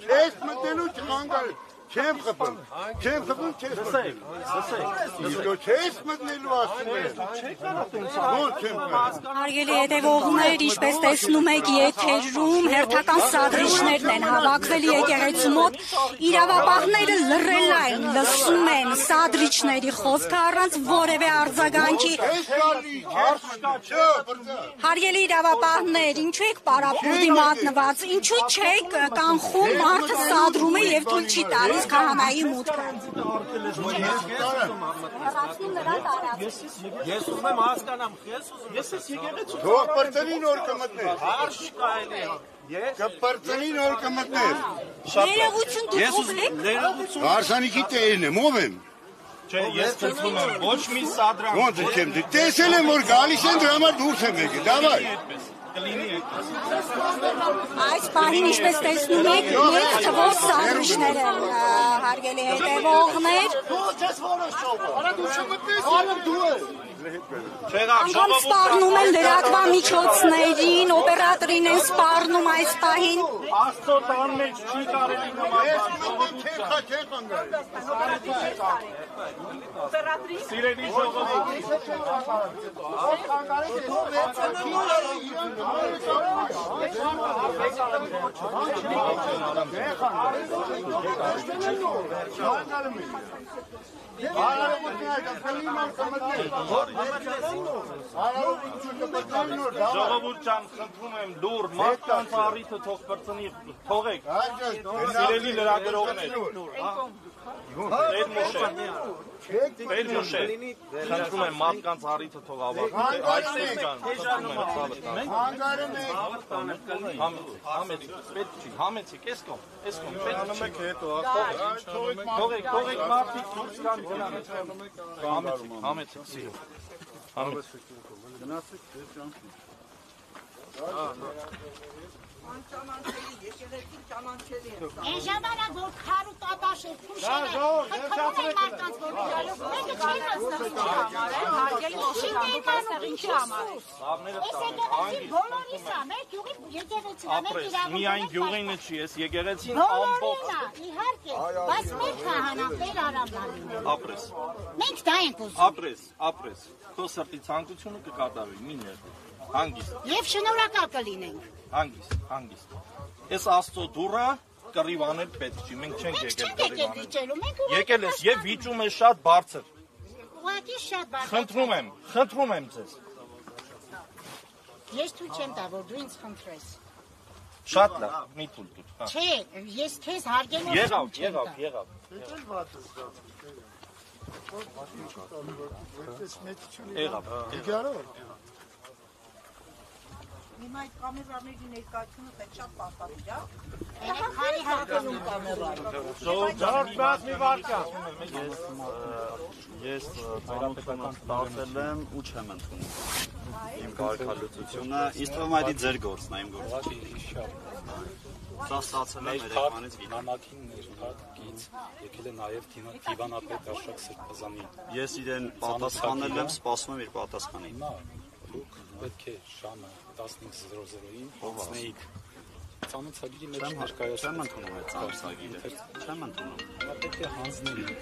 Քեզ մտնելու չխանգար չեմ խփում չես մտնելու քեզ մտնելու ասում եմ Հարգելի հետևողներ, ինչպես տեսնում եք, եթերում հերթական սադրիչներն են հավաքվել եկեղեցու մոտ, իրավապահները լռել են, լսում են սադրիչների խոսքը առանց որևէ արձագանքի։ Հարգելի իրավապահներ, ինչու եք պարապմունքի մատնված, ինչու չեք կանխում մարդը սադրում է եւ թույլ չի տալիս քահանայի մուտքը։ Ես ուզում եմ հասկանամ, ես եկեղեցու Թող բրծնի նոր կմտներ։ Հարշ կարելի է։ Կբրծնի նոր կմտներ։ Ներողություն դուք ով եք։ Հարսանիքի տերն եմ, ով եմ։ Չէ, ես ծծում եմ, ոչ մի սադրամ։ Ոնց չեմ դի։ Տեսել եմ որ գալիս են դրա համար դուրս եմ եկել։ Դավայ։ Այս պահին ինչպես տեսնում եք, մեծ թվով սադրիչներ են, հարգելի հետևողներ։ Անգամ սպառնում են լրատվամիջոցներին, օպերատորին են սպառնում այս պահին։ Աստծո տան մեջ չի կարելի նման։ Սիրելի ժողովուրդ։ Ժողովուրդ ջան, խնդրում եմ դուր, մարդկանց առիթը թող բրծնի, թողեք։ Սիրելի լրագրողներ։ Պետ Մոշե, խնդրում եմ մարդկանց առիթը թող ավարտի, այստեղ ջան, խնդրում եմ ցավը համեցիք, ես կոմ, պետք չի, թողեք մարդիկ դուրս կան գնանք, համեցիք, սիրո, համեցիք, գնացեք, ես ճանցի։ Այն ժամանակ որ քարու տատաշ է փուշերը, խնդրում են մարդկանց որ գալով, մեկը չի նստել ինչի համար։ Այս եկեղեցին բոլորիս է, մեր գյուղի եկեղեցին է, մեր իրավունքները։ միայն գյուղինը չի, ես եկեղեցին բոլորին է, իհարկե, բայց մեր քահանան, մեր արամնանին։ ապրես, Մենք դա ենք ուզում։ ապրես, քո սրտի ցանկությունը կկատարվի, մի ներդու, հանգիստ։ Եվ շնորհակալ կլինենք։ Հանգիստ։ Այս Աստծո դուռը կռիվ անել պետք չի, մենք չենք եկել կռիվ անել։ Եկել ես եւ վիճում ես շատ բարձր։ Ուղղակի շատ բարձր։ Խնդրում եմ ձեզ։ Ես թույլ չեմ տա, որ դու ինձ խնդրես։ Շատ լավ, մի թույլ տուր։ Չէ, ես քեզ հարգելով Եղավ։ Հիմա այդ կամերաների ներկայությունը պետք շատ պարտադիր է։ Քանի հարկանում կամերան։ Ես ծանոթական ստացել եմ ու չեմ ընդունում։ Իմ կարգալուծությունը, ինձ թվում է դա ձեր գործն է, իմ գործը։ Սա ստացել եմ երեքանից վիդեո։ Նամակին ներկայից եկել է նաև դիվանապետ Աշակ Սրբազանի։ Ես իրեն պատասխանել եմ, սպասում եմ իր պատասխանին։ Դուք պետք է ժամը 15:00-ին հանձնեիք ծանոթագիրի մեջ ներկայացնել։ Չեմ ընդունում այդ ծանոթագիրը։ Չեմ ընդունում։ Պետք է հանձնեիք։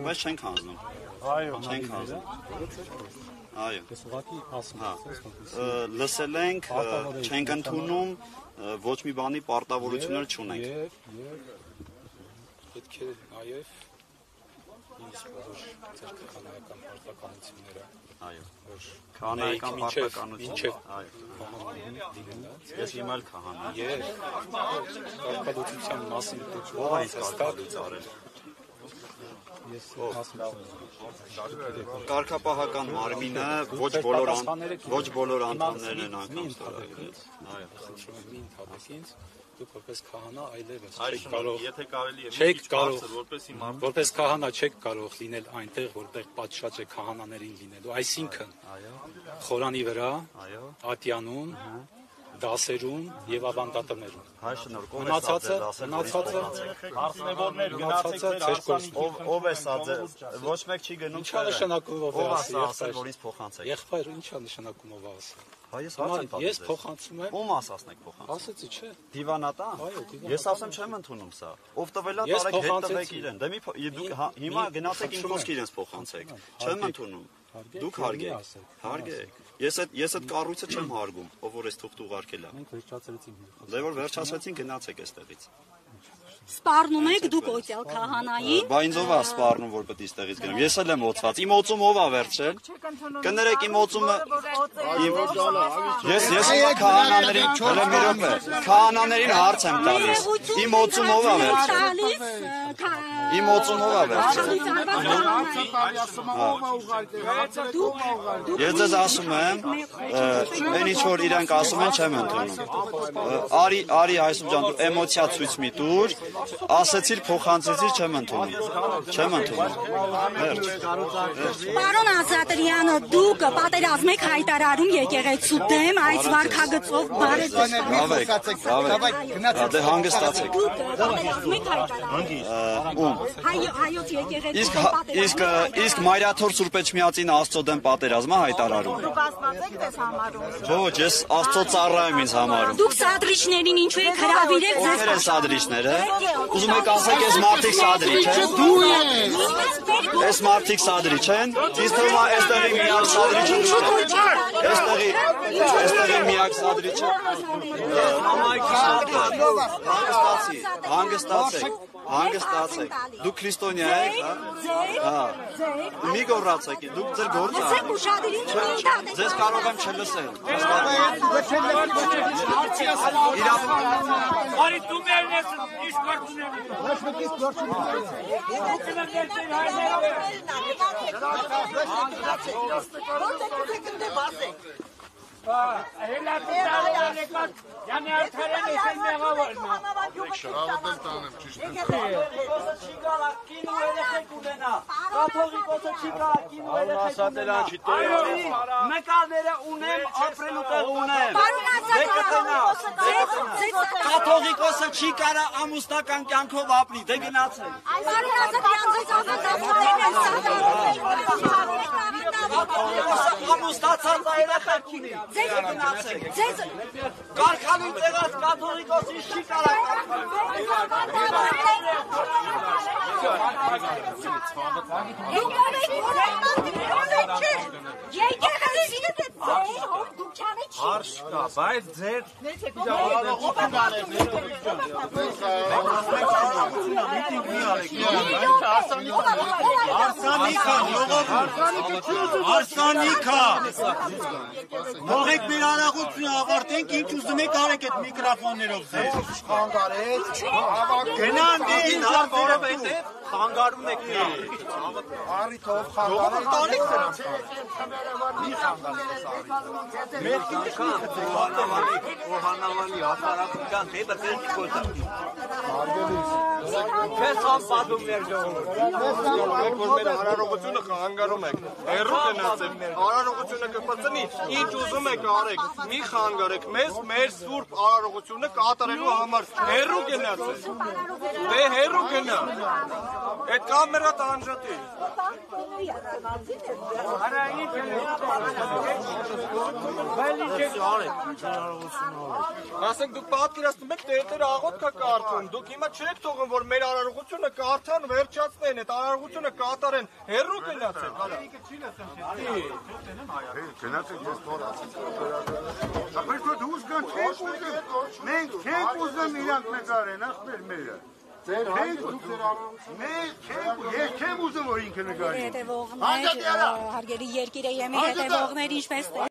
Բայց չենք հանձնում։ Այո, չենք հանձնում։ Այո։ Ես ուղղակի ասում եմ։ Լսել ենք, չենք ընդունում, ոչ մի բանի պարտավորություններ չունենք։ Եվ պետք է նաև ինձ բոլոր ձեր քահանայական պարտականությունները Այո, քահանայական պարտականություն, այո, ես հիմա էլ քահանա եմ։ Եվ կարգալուծության մասին դուք ով է կարգալուծ արել։ Ես ասում եմ Կարգապահական մարմինը ոչ բոլոր անդամներն են անգամ ստորագրել։ Այո, խնդրում եմ ընդհանրապես ինձ դուք որպես քահանա այլևս Չեք կարող, եթե կարելի է, չեք կարող, որպես քահանա չեք կարող լինել այնտեղ, որտեղ պատշաճ է քահանաներին լինելու, այսինքն խորանի վրա, ատյանում, դասերում եւ ավանդատներում։ Հայ շնորհքով Մնացածը Հարցնեվորներ գնացեք ձեր ով է սա ոչ մեկ չի գնում։ Ինչա նշանակում ով է ասի, որ ինձ փոխանցեք։ եղբայր, ինչա նշանակում ով է ասի։ Ես փոխանցում եմ։ Ում ասացնեք փոխանցում։ Ասեցի, չէ։ Դիվանատան։ Ես ասեմ չեմ ընդունում սա։ Ով տվելա տարեք հետ տվեք իրեն։ Դե դուք հիմա գնացեք իմ խոսք իրենց փոխանցեք։ Չեմ ընդունում։ Դուք հարգեք։ Ես այդ կառույցը չեմ հարգում, ով որ էս թուղթ ուղարկել է։ Մենք վերջացրեցինք։ Դե որ վերջացրեցին գնացեք այստեղից։ Սպառնում եք դուք օծյալ քահանային։ Բա ինձ ով է սպառնում որ պետք է այստեղից գնամ։ Ես էլ եմ օծված։ Իմ օծում ով է վերջել։ Կներեք իմ օծումը Ես քահանաներին քահանաներին հարց եմ տալիս։ Իմ օծում ով է վերջել։ Իմ օծում ով է վերջել։ Ես ձեզ ասում եմ, այն ինչ որ իրանք ասում են չեմ ընդունում։ Արի Այսուր ջան, դու էմոցիա ցույց մի տուր, ասեցիր փոխանցեցիր չեմ ընդունում։ Չեմ ընդունում։ Վերջ։ Պարոն Ազատրյանը, դուք պատերազմ եք հայտարարում եկեղեցու դեմ այս վարքագծով Դե հանգստացեք։ Դուք պատերազմ եք հայտարարում։ Հայոց եկեղեցու Իսկ Մայրաթոր Սուրբ Էջմիածին Աստծո դեմ պատերազմը հայտարարում։ Դուք ասացեք դες համարում։ Ոչ, ես Աստծո ծառա եմ ինձ համարում։ Դուք սադրիչներին ինչու եք հրավիրել ձեզ։ Ովքեր են սադրիչները։ Ուզում եք ասեք, ես մարդիկ սադրիչ են։ Այս մարդիկ սադրիչ են։ Իսկ թվում է այստեղի միակ սադրիչը դու ես։ Այստեղի միակ սադրիչը։ Հանգստացեք։ Դուք քրիստոնյա եք, հա։ Մի գոռացեք, դուք ձեր գործը։ Ձեզ կարող եմ չլսել։ Արի դու մերն ես ինչ գործում ես։ Ոչ մեկից գործում Հելա դարան եկած յանի արդարան ես մեղավորն է։ Շարավատել տանեմ, ճիշտ է։ Կաթողիկոսը չի գալա, կինու երեխեք ունենա։ Կաթողիկոսը չի գալա, կինու երեխեք ունենա։ Այո, մեկալները ունեմ, ապրելու տեղ ունեմ։ Կաթողիկոսը չի կարա ամուսնական կյանքով ապրի, դե գնացեք։ Ամուսնացած երեխեք ունի։ Կարգանին տեղած կաթողիկոսի չի կարա Հարշ կա, բայց ձեր Արսանիքա Մողեք մեր արաղությունը ավարտենք, ինչ ուզում եք արեք այդ միկրոֆոններով ձեր Գնան դին որովհետև խանգարում եք Արիթով խանգարեք Մի խանգարեք Օհանավանի հասարակության հետը տերքի կոտա Քեզ համպատում մեր ժողովուրդ Եք որ մեր արարողությունը խանգարում եք Հեռու գնացեք Արարողությունը կպծնի Ինչ ուզում եք արեք Մի խանգարեք մեզ մեր սուրբ արարողությունը կատարելու համար Հեռու գնացեք Դե հեռու գնա Այդ կամերա տանջատի Արա ինչ Ասենք դուք պատկերացնում եք տերտերը աղոտ կա կարդում Դուք հիմա չեք թողում որ մեր արարողությունը կարդան վերջացնեն Այդ արարողությունը կատարեն Հեռու գնացեք Գնացեք ես թոր ասից Ապեր թո դուս գան չենք ուզեմ Մենք չենք ուզեմ իրանք մեկ արեն ախպեր մերը Ձեր ես չեմ ուզում որ ինքը նկարի Հետևողներ, հարգելի երկիրը եմի հետևողներ ինչպես